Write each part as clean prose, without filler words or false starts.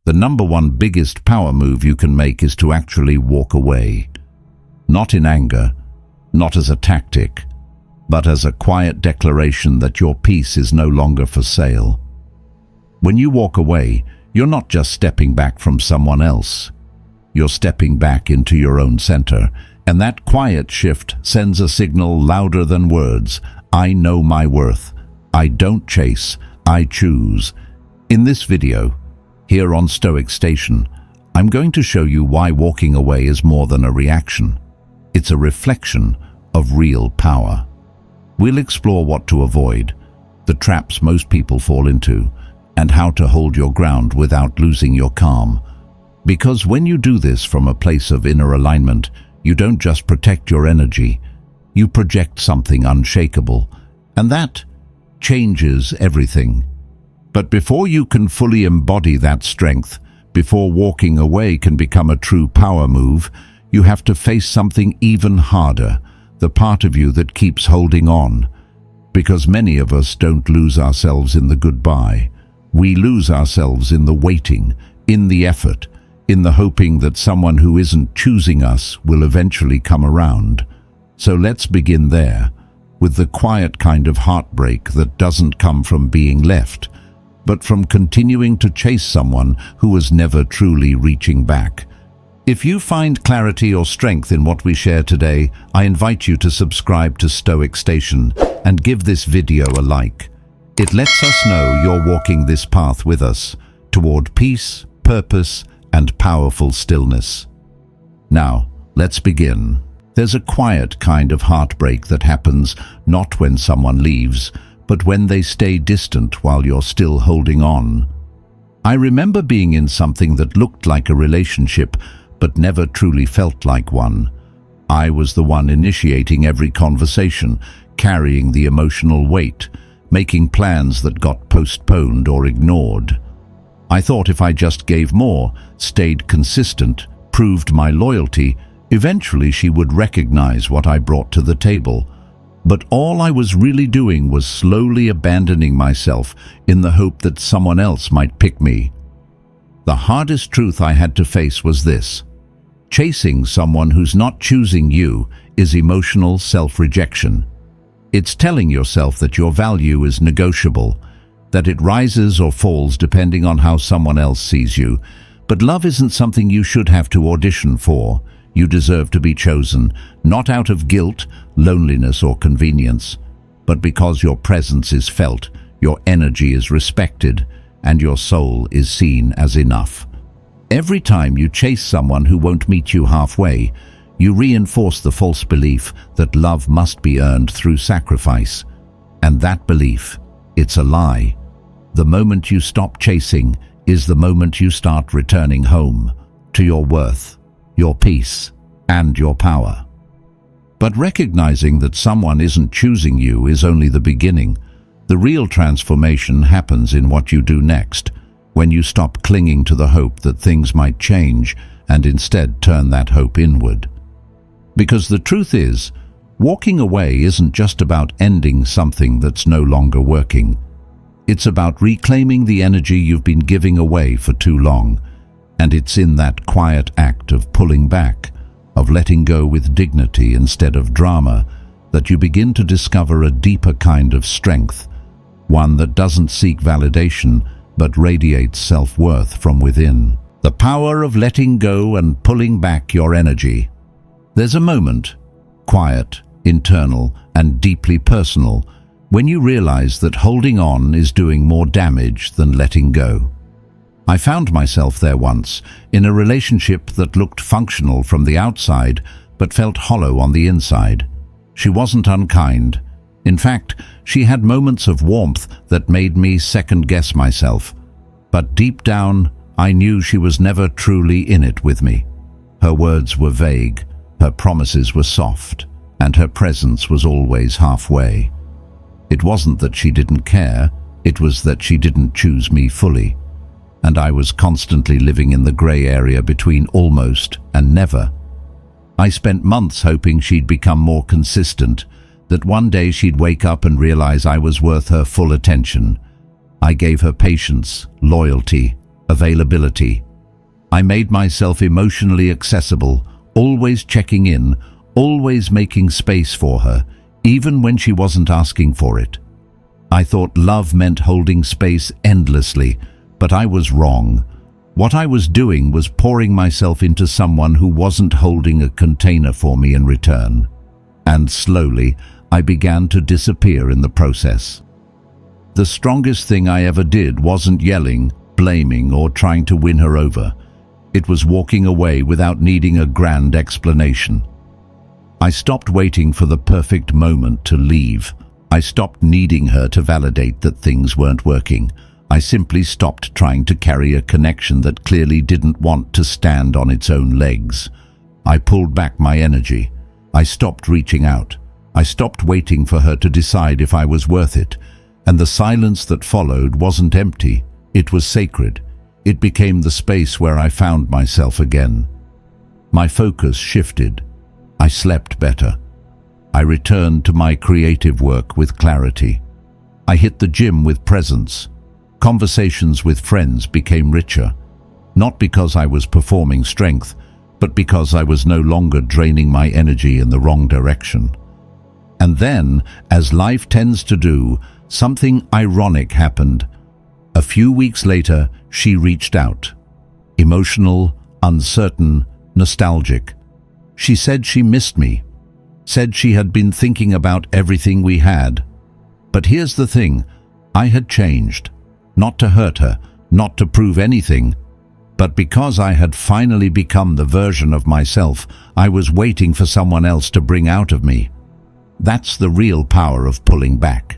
The number one biggest power move you can make is to actually walk away. Not in anger, not as a tactic, but as a quiet declaration that your peace is no longer for sale. When you walk away, you're not just stepping back from someone else. You're stepping back into your own center, and that quiet shift sends a signal louder than words. I know my worth. I don't chase, I choose. In this video, here on Stoic Station, I'm going to show you why walking away is more than a reaction. It's a reflection of real power. We'll explore what to avoid, the traps most people fall into, and how to hold your ground without losing your calm. Because when you do this from a place of inner alignment, you don't just protect your energy, you project something unshakable, and that changes everything. But before you can fully embody that strength, before walking away can become a true power move, you have to face something even harder, the part of you that keeps holding on. Because many of us don't lose ourselves in the goodbye. We lose ourselves in the waiting, in the effort, in the hoping that someone who isn't choosing us will eventually come around. So let's begin there, with the quiet kind of heartbreak that doesn't come from being left, but from continuing to chase someone who was never truly reaching back. If you find clarity or strength in what we share today, I invite you to subscribe to Stoic Station and give this video a like. It lets us know you're walking this path with us, toward peace, purpose, and powerful stillness. Now, let's begin. There's a quiet kind of heartbreak that happens not when someone leaves, but when they stay distant while you're still holding on. I remember being in something that looked like a relationship, but never truly felt like one. I was the one initiating every conversation, carrying the emotional weight, making plans that got postponed or ignored. I thought if I just gave more, stayed consistent, proved my loyalty, eventually she would recognize what I brought to the table. But all I was really doing was slowly abandoning myself in the hope that someone else might pick me. The hardest truth I had to face was this: chasing someone who's not choosing you is emotional self-rejection. It's telling yourself that your value is negotiable, that it rises or falls depending on how someone else sees you. But love isn't something you should have to audition for. You deserve to be chosen, not out of guilt, loneliness, or convenience, but because your presence is felt, your energy is respected, and your soul is seen as enough. Every time you chase someone who won't meet you halfway, you reinforce the false belief that love must be earned through sacrifice. And that belief, it's a lie. The moment you stop chasing is the moment you start returning home, to your worth, your peace, and your power. But recognizing that someone isn't choosing you is only the beginning. The real transformation happens in what you do next, when you stop clinging to the hope that things might change and instead turn that hope inward. Because the truth is, walking away isn't just about ending something that's no longer working. It's about reclaiming the energy you've been giving away for too long. And it's in that quiet act of pulling back, of letting go with dignity instead of drama, that you begin to discover a deeper kind of strength, one that doesn't seek validation but radiates self-worth from within. The power of letting go and pulling back your energy. There's a moment, quiet, internal, and deeply personal, when you realize that holding on is doing more damage than letting go. I found myself there once, in a relationship that looked functional from the outside, but felt hollow on the inside. She wasn't unkind. In fact, she had moments of warmth that made me second-guess myself. But deep down, I knew she was never truly in it with me. Her words were vague, her promises were soft, and her presence was always halfway. It wasn't that she didn't care, it was that she didn't choose me fully. And I was constantly living in the gray area between almost and never. I spent months hoping she'd become more consistent, that one day she'd wake up and realize I was worth her full attention. I gave her patience, loyalty, Availability. I made myself emotionally accessible, always checking in, always making space for her, even when she wasn't asking for it. I thought love meant holding space endlessly, but I was wrong. What I was doing was pouring myself into someone who wasn't holding a container for me in return. And slowly, I began to disappear in the process. The strongest thing I ever did wasn't yelling, blaming, or trying to win her over. It was walking away without needing a grand explanation. I stopped waiting for the perfect moment to leave. I stopped needing her to validate that things weren't working. I simply stopped trying to carry a connection that clearly didn't want to stand on its own legs. I pulled back my energy. I stopped reaching out. I stopped waiting for her to decide if I was worth it. And the silence that followed wasn't empty. It was sacred. It became the space where I found myself again. My focus shifted. I slept better. I returned to my creative work with clarity. I hit the gym with presence. Conversations with friends became richer, not because I was performing strength, but because I was no longer draining my energy in the wrong direction. And then, as life tends to do, something ironic happened. A few weeks later, she reached out. Emotional, uncertain, nostalgic. She said she missed me, said she had been thinking about everything we had. But here's the thing, I had changed. Not to hurt her, not to prove anything, but because I had finally become the version of myself I was waiting for someone else to bring out of me. That's the real power of pulling back.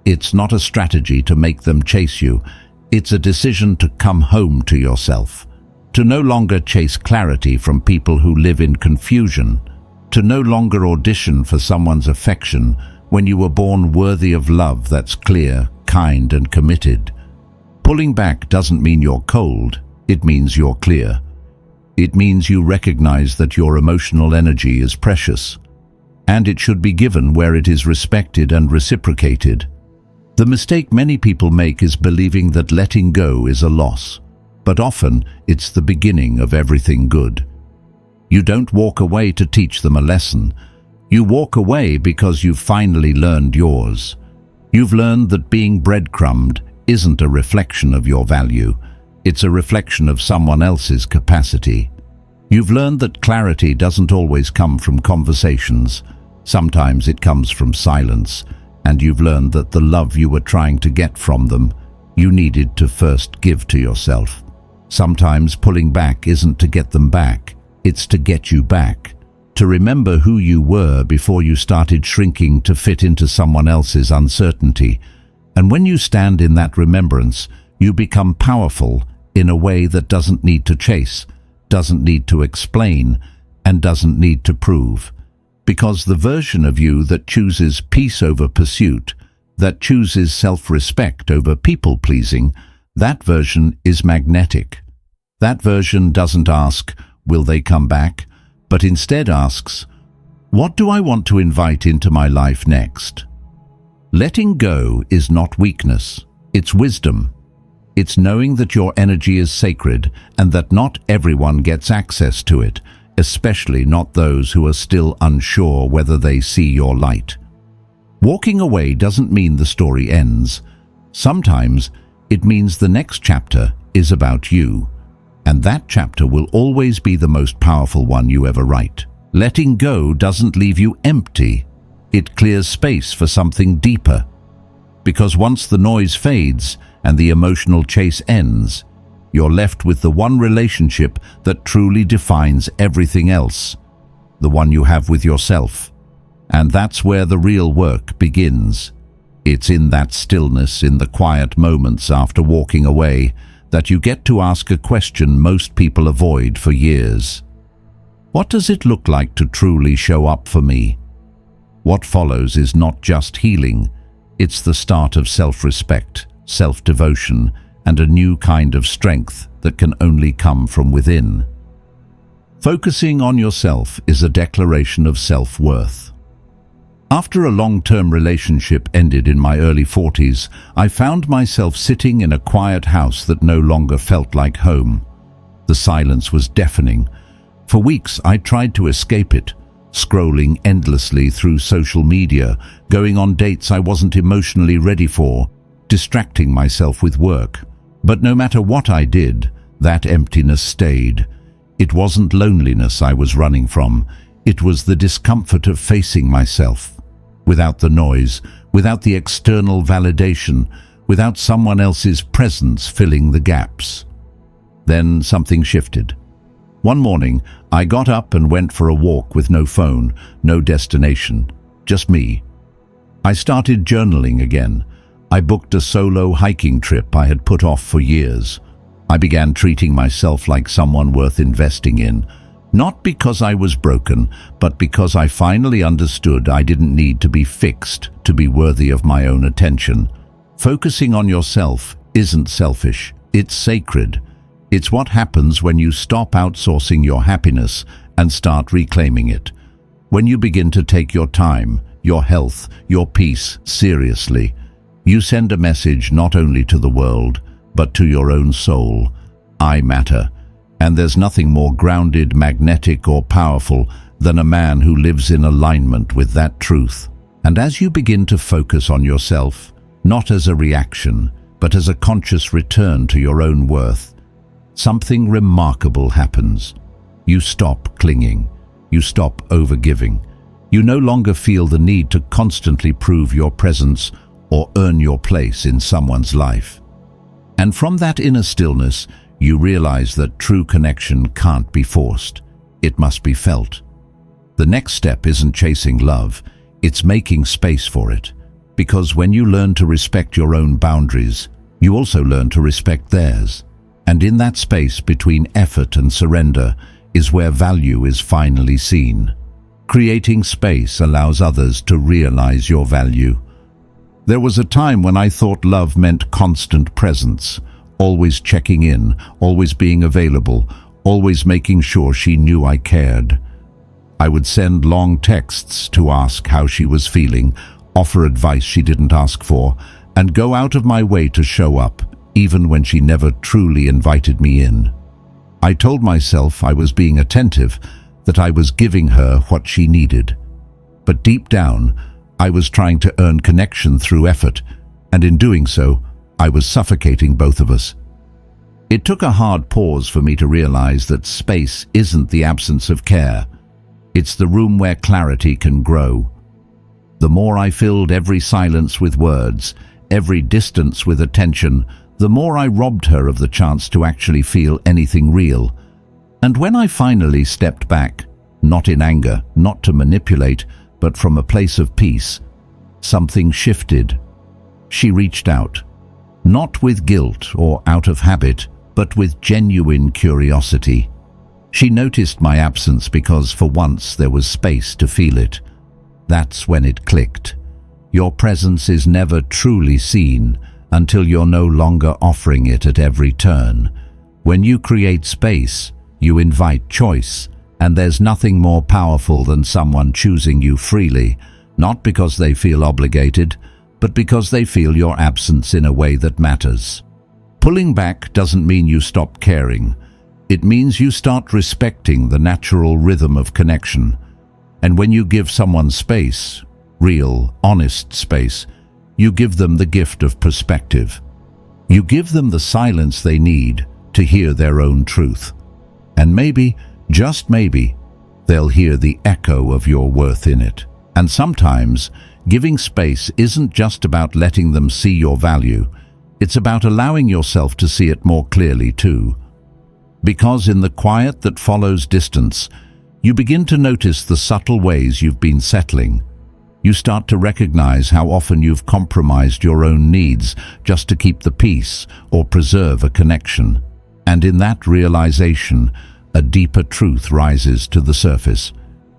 It's not a strategy to make them chase you. It's a decision to come home to yourself, to no longer chase clarity from people who live in confusion, to no longer audition for someone's affection when you were born worthy of love that's clear, kind, and committed. Pulling back doesn't mean you're cold, it means you're clear. It means you recognize that your emotional energy is precious, and it should be given where it is respected and reciprocated. The mistake many people make is believing that letting go is a loss, but often it's the beginning of everything good. You don't walk away to teach them a lesson. You walk away because you've finally learned yours. You've learned that being breadcrumbed isn't a reflection of your value. It's a reflection of someone else's capacity. You've learned that clarity doesn't always come from conversations. Sometimes it comes from silence. And you've learned that the love you were trying to get from them, you needed to first give to yourself. Sometimes pulling back isn't to get them back. It's to get you back. To remember who you were before you started shrinking to fit into someone else's uncertainty. And when you stand in that remembrance, you become powerful in a way that doesn't need to chase, doesn't need to explain, and doesn't need to prove. Because the version of you that chooses peace over pursuit, that chooses self-respect over people-pleasing, that version is magnetic. That version doesn't ask, will they come back? But instead asks, what do I want to invite into my life next? Letting go is not weakness, it's wisdom. It's knowing that your energy is sacred and that not everyone gets access to it, especially not those who are still unsure whether they see your light. Walking away doesn't mean the story ends. Sometimes it means the next chapter is about you, and that chapter will always be the most powerful one you ever write. Letting go doesn't leave you empty. It clears space for something deeper. Because once the noise fades and the emotional chase ends, you're left with the one relationship that truly defines everything else, the one you have with yourself. And that's where the real work begins. It's in that stillness, in the quiet moments after walking away, that you get to ask a question most people avoid for years. What does it look like to truly show up for me? What follows is not just healing, it's the start of self-respect, self-devotion, and a new kind of strength that can only come from within. Focusing on yourself is a declaration of self-worth. After a long-term relationship ended in my early 40s, I found myself sitting in a quiet house that no longer felt like home. The silence was deafening. For weeks I tried to escape it, scrolling endlessly through social media, going on dates I wasn't emotionally ready for, distracting myself with work. But no matter what I did, that emptiness stayed. It wasn't loneliness I was running from. It was the discomfort of facing myself. Without the noise, without the external validation, without someone else's presence filling the gaps. Then something shifted. One morning, I got up and went for a walk with no phone, no destination, just me. I started journaling again. I booked a solo hiking trip I had put off for years. I began treating myself like someone worth investing in. Not because I was broken, but because I finally understood I didn't need to be fixed to be worthy of my own attention. Focusing on yourself isn't selfish, it's sacred. It's what happens when you stop outsourcing your happiness and start reclaiming it. When you begin to take your time, your health, your peace seriously, you send a message not only to the world, but to your own soul. I matter. And there's nothing more grounded, magnetic, or powerful than a man who lives in alignment with that truth. And as you begin to focus on yourself, not as a reaction, but as a conscious return to your own worth, something remarkable happens. You stop clinging. You stop overgiving. You no longer feel the need to constantly prove your presence or earn your place in someone's life. And from that inner stillness, you realize that true connection can't be forced. It must be felt. The next step isn't chasing love, it's making space for it. Because when you learn to respect your own boundaries, you also learn to respect theirs. And in that space between effort and surrender is where value is finally seen. Creating space allows others to realize your value. There was a time when I thought love meant constant presence, always checking in, always being available, always making sure she knew I cared. I would send long texts to ask how she was feeling, offer advice she didn't ask for, and go out of my way to show up, even when she never truly invited me in. I told myself I was being attentive, that I was giving her what she needed. But deep down, I was trying to earn connection through effort, and in doing so, I was suffocating both of us. It took a hard pause for me to realize that space isn't the absence of care. It's the room where clarity can grow. The more I filled every silence with words, every distance with attention, the more I robbed her of the chance to actually feel anything real. And when I finally stepped back, not in anger, not to manipulate, but from a place of peace, something shifted. She reached out. Not with guilt or out of habit, but with genuine curiosity. She noticed my absence because for once there was space to feel it. That's when it clicked. Your presence is never truly seen until you're no longer offering it at every turn. When you create space, you invite choice, and there's nothing more powerful than someone choosing you freely, not because they feel obligated, but because they feel your absence in a way that matters. Pulling back doesn't mean you stop caring. It means you start respecting the natural rhythm of connection. And when you give someone space, real, honest space, you give them the gift of perspective. You give them the silence they need to hear their own truth. And maybe, just maybe, they'll hear the echo of your worth in it. And sometimes, giving space isn't just about letting them see your value, it's about allowing yourself to see it more clearly too. Because in the quiet that follows distance, you begin to notice the subtle ways you've been settling. You start to recognize how often you've compromised your own needs just to keep the peace or preserve a connection. And in that realization, a deeper truth rises to the surface.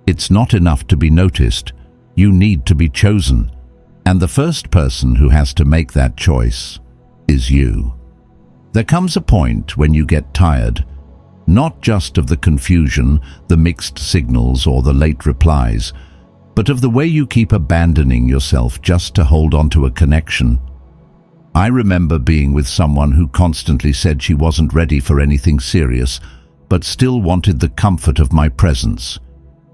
It's not enough to be noticed. You need to be chosen. And the first person who has to make that choice is you. There comes a point when you get tired, not just of the confusion, the mixed signals, or the late replies, but of the way you keep abandoning yourself just to hold on to a connection. I remember being with someone who constantly said she wasn't ready for anything serious, but still wanted the comfort of my presence.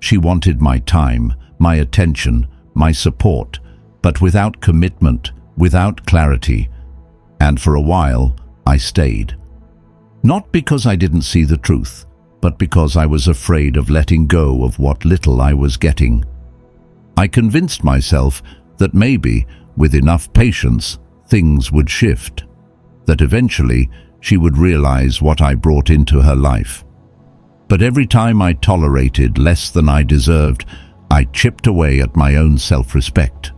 She wanted my time, my attention, my support, but without commitment, without clarity. And for a while, I stayed. Not because I didn't see the truth, but because I was afraid of letting go of what little I was getting. I convinced myself that maybe, with enough patience, things would shift, that eventually she would realize what I brought into her life. But every time I tolerated less than I deserved, I chipped away at my own self-respect.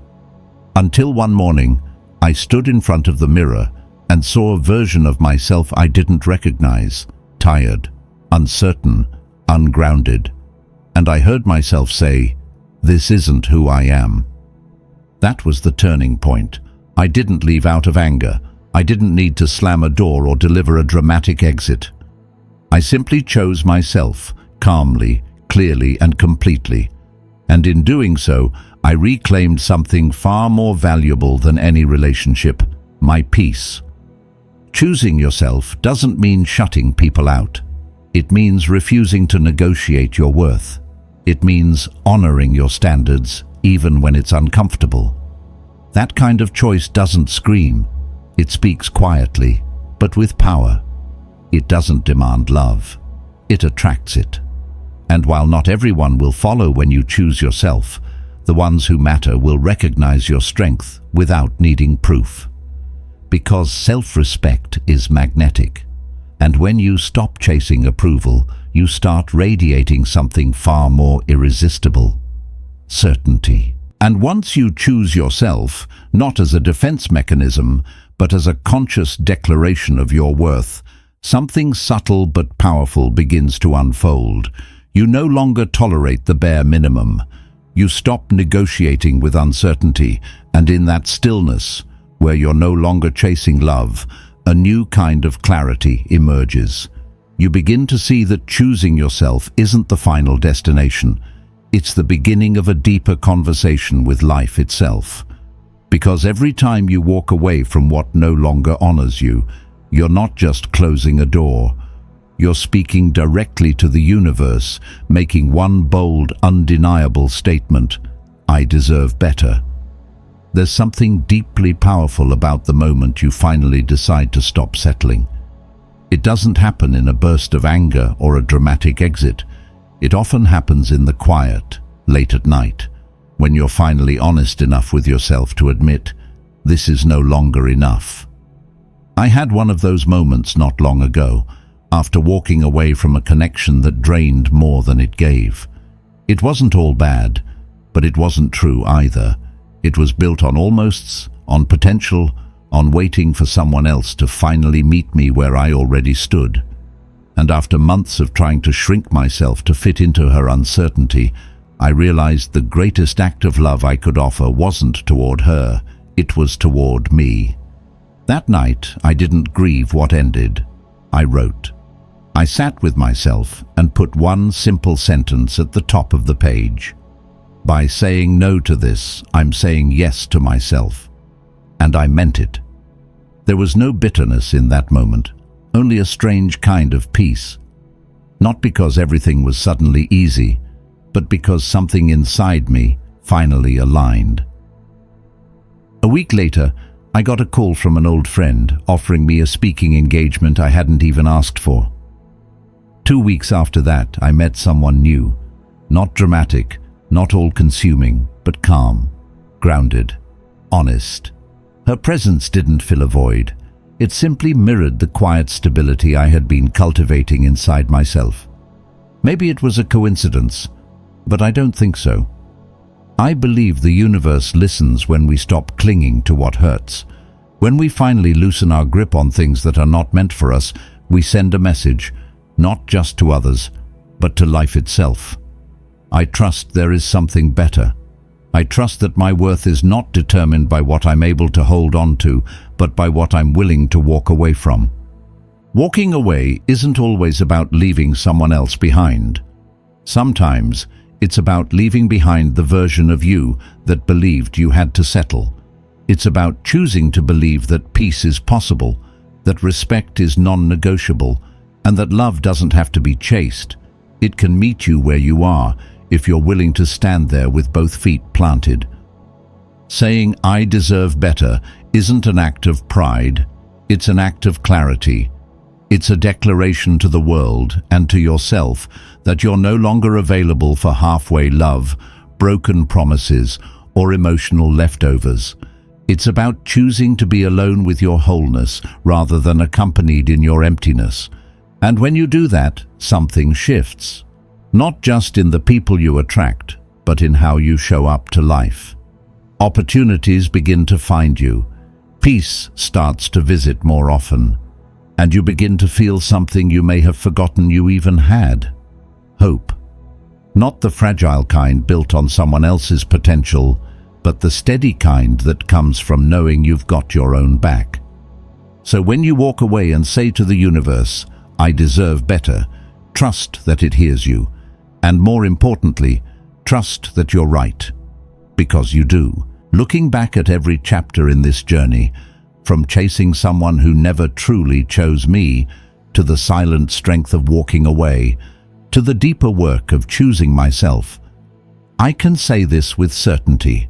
Until one morning, I stood in front of the mirror and saw a version of myself I didn't recognize, tired, uncertain, ungrounded. And I heard myself say, "This isn't who I am." That was the turning point. I didn't leave out of anger. I didn't need to slam a door or deliver a dramatic exit. I simply chose myself, calmly, clearly, and completely. And in doing so, I reclaimed something far more valuable than any relationship: my peace. Choosing yourself doesn't mean shutting people out. It means refusing to negotiate your worth. It means honoring your standards, even when it's uncomfortable. That kind of choice doesn't scream. It speaks quietly, but with power. It doesn't demand love. It attracts it. And while not everyone will follow when you choose yourself, the ones who matter will recognize your strength without needing proof. Because self-respect is magnetic. And when you stop chasing approval, you start radiating something far more irresistible: certainty. And once you choose yourself, not as a defense mechanism, but as a conscious declaration of your worth, something subtle but powerful begins to unfold. You no longer tolerate the bare minimum. You stop negotiating with uncertainty, and in that stillness, where you're no longer chasing love, a new kind of clarity emerges. You begin to see that choosing yourself isn't the final destination. It's the beginning of a deeper conversation with life itself. Because every time you walk away from what no longer honors you, you're not just closing a door. You're speaking directly to the universe, making one bold, undeniable statement: I deserve better. There's something deeply powerful about the moment you finally decide to stop settling. It doesn't happen in a burst of anger or a dramatic exit. It often happens in the quiet, late at night, when you're finally honest enough with yourself to admit, this is no longer enough. I had one of those moments not long ago, after walking away from a connection that drained more than it gave. It wasn't all bad, but it wasn't true either. It was built on almosts, on potential, on waiting for someone else to finally meet me where I already stood. And after months of trying to shrink myself to fit into her uncertainty, I realized the greatest act of love I could offer wasn't toward her, it was toward me. That night, I didn't grieve what ended. I wrote. I sat with myself and put one simple sentence at the top of the page. By saying no to this, I'm saying yes to myself. And I meant it. There was no bitterness in that moment, only a strange kind of peace. Not because everything was suddenly easy, but because something inside me finally aligned. A week later, I got a call from an old friend offering me a speaking engagement I hadn't even asked for. 2 weeks after that, I met someone new. Not dramatic, not all-consuming, but calm, grounded, honest. Her presence didn't fill a void. It simply mirrored the quiet stability I had been cultivating inside myself. Maybe it was a coincidence, but I don't think so. I believe the universe listens when we stop clinging to what hurts. When we finally loosen our grip on things that are not meant for us, we send a message, not just to others, but to life itself. I trust there is something better. I trust that my worth is not determined by what I'm able to hold on to, but by what I'm willing to walk away from. Walking away isn't always about leaving someone else behind. Sometimes It's about leaving behind the version of you that believed you had to settle. It's about choosing to believe that peace is possible, that respect is non-negotiable, and that love doesn't have to be chased. It can meet you where you are if you're willing to stand there with both feet planted. Saying, "I deserve better," isn't an act of pride, it's an act of clarity. It's a declaration to the world and to yourself that you're no longer available for halfway love, broken promises, or emotional leftovers. It's about choosing to be alone with your wholeness rather than accompanied in your emptiness. And when you do that, something shifts. Not just in the people you attract, but in how you show up to life. Opportunities begin to find you. Peace starts to visit more often. And you begin to feel something you may have forgotten you even had. Hope. Not the fragile kind built on someone else's potential, but the steady kind that comes from knowing you've got your own back. So when you walk away and say to the universe, "I deserve better," trust that it hears you. And more importantly, trust that you're right. Because you do. Looking back at every chapter in this journey, from chasing someone who never truly chose me, to the silent strength of walking away, to the deeper work of choosing myself, I can say this with certainty.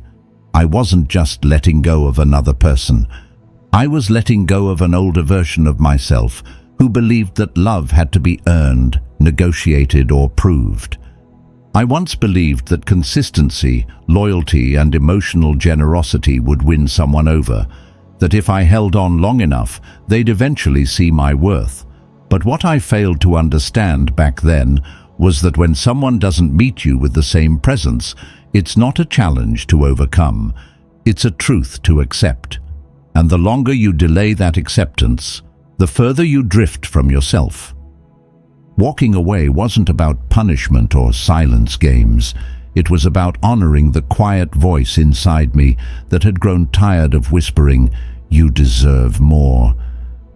I wasn't just letting go of another person. I was letting go of an older version of myself who believed that love had to be earned, negotiated, or proved. I once believed that consistency, loyalty, and emotional generosity would win someone over, that if I held on long enough, they'd eventually see my worth. But what I failed to understand back then was that when someone doesn't meet you with the same presence, it's not a challenge to overcome, it's a truth to accept. And the longer you delay that acceptance, the further you drift from yourself. Walking away wasn't about punishment or silence games. It was about honoring the quiet voice inside me that had grown tired of whispering, "You deserve more."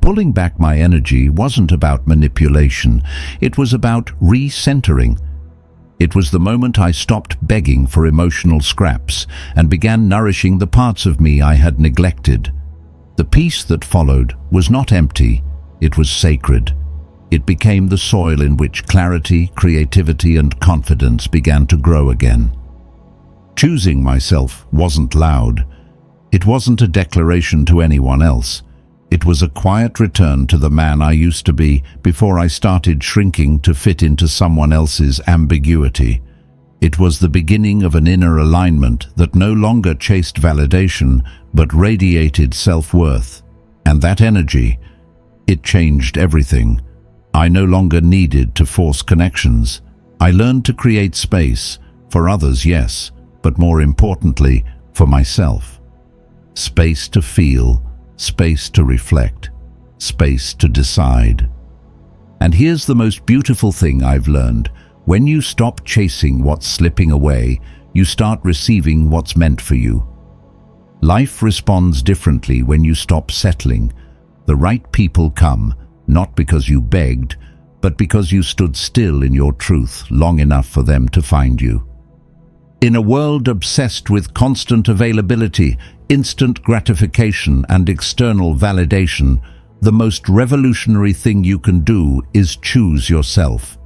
Pulling back my energy wasn't about manipulation. It was about recentering. It was the moment I stopped begging for emotional scraps and began nourishing the parts of me I had neglected. The peace that followed was not empty, it was sacred. It became the soil in which clarity, creativity, and confidence began to grow again. Choosing myself wasn't loud. It wasn't a declaration to anyone else. It was a quiet return to the man I used to be before I started shrinking to fit into someone else's ambiguity. It was the beginning of an inner alignment that no longer chased validation, but radiated self-worth. And that energy, it changed everything. I no longer needed to force connections. I learned to create space, for others, yes, but more importantly, for myself. Space to feel, space to reflect, space to decide. And here's the most beautiful thing I've learned. When you stop chasing what's slipping away, you start receiving what's meant for you. Life responds differently when you stop settling. The right people come, not because you begged, but because you stood still in your truth long enough for them to find you. In a world obsessed with constant availability, instant gratification, and external validation, the most revolutionary thing you can do is choose yourself.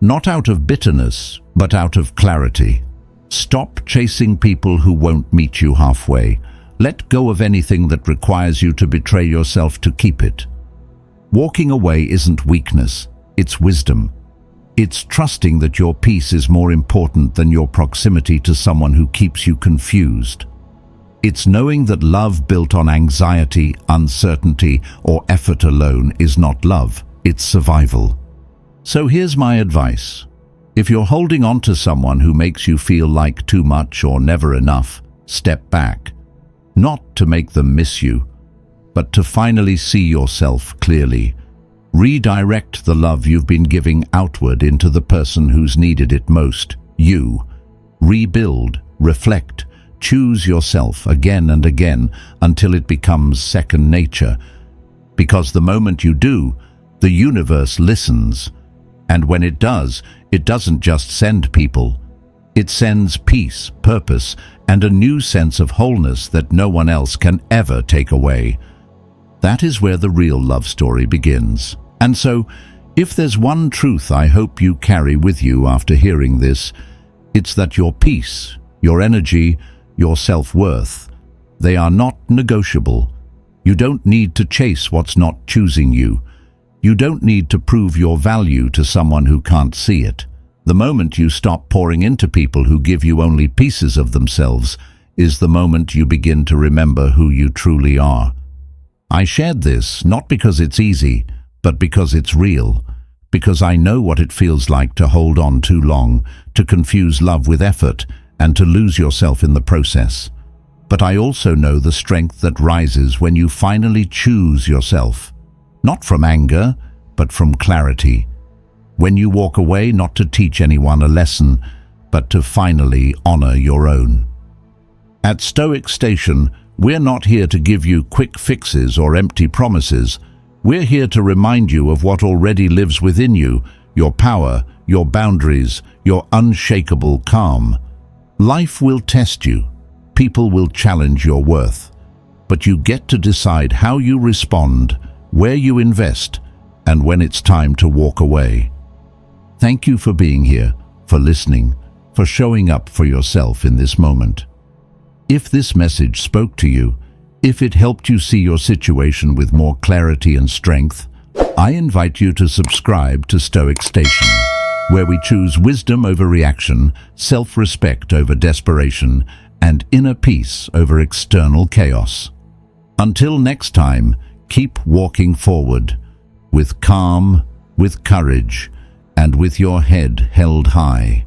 Not out of bitterness, but out of clarity. Stop chasing people who won't meet you halfway. Let go of anything that requires you to betray yourself to keep it. Walking away isn't weakness, it's wisdom. It's trusting that your peace is more important than your proximity to someone who keeps you confused. It's knowing that love built on anxiety, uncertainty, or effort alone is not love, it's survival. So here's my advice. If you're holding on to someone who makes you feel like too much or never enough, step back. Not to make them miss you, but to finally see yourself clearly. Redirect the love you've been giving outward into the person who's needed it most, you. Rebuild, reflect, choose yourself again and again until it becomes second nature. Because the moment you do, the universe listens. And when it does, it doesn't just send people, It sends peace, purpose, and a new sense of wholeness that no one else can ever take away. That is where the real love story begins. And so, if there's one truth I hope you carry with you after hearing this, it's that your peace, your energy, your self-worth, they are not negotiable. You don't need to chase what's not choosing you. You don't need to prove your value to someone who can't see it. The moment you stop pouring into people who give you only pieces of themselves is the moment you begin to remember who you truly are. I shared this not because it's easy, but because it's real. Because I know what it feels like to hold on too long, to confuse love with effort, and to lose yourself in the process. But I also know the strength that rises when you finally choose yourself. Not from anger, but from clarity. When you walk away not to teach anyone a lesson, but to finally honor your own. At Stoic Station, we're not here to give you quick fixes or empty promises. We're here to remind you of what already lives within you, your power, your boundaries, your unshakable calm. Life will test you. People will challenge your worth. But you get to decide how you respond, where you invest, and when it's time to walk away. Thank you for being here, for listening, for showing up for yourself in this moment. If this message spoke to you, if it helped you see your situation with more clarity and strength, I invite you to subscribe to Stoic Station, where we choose wisdom over reaction, self-respect over desperation, and inner peace over external chaos. Until next time, keep walking forward, with calm, with courage, and with your head held high.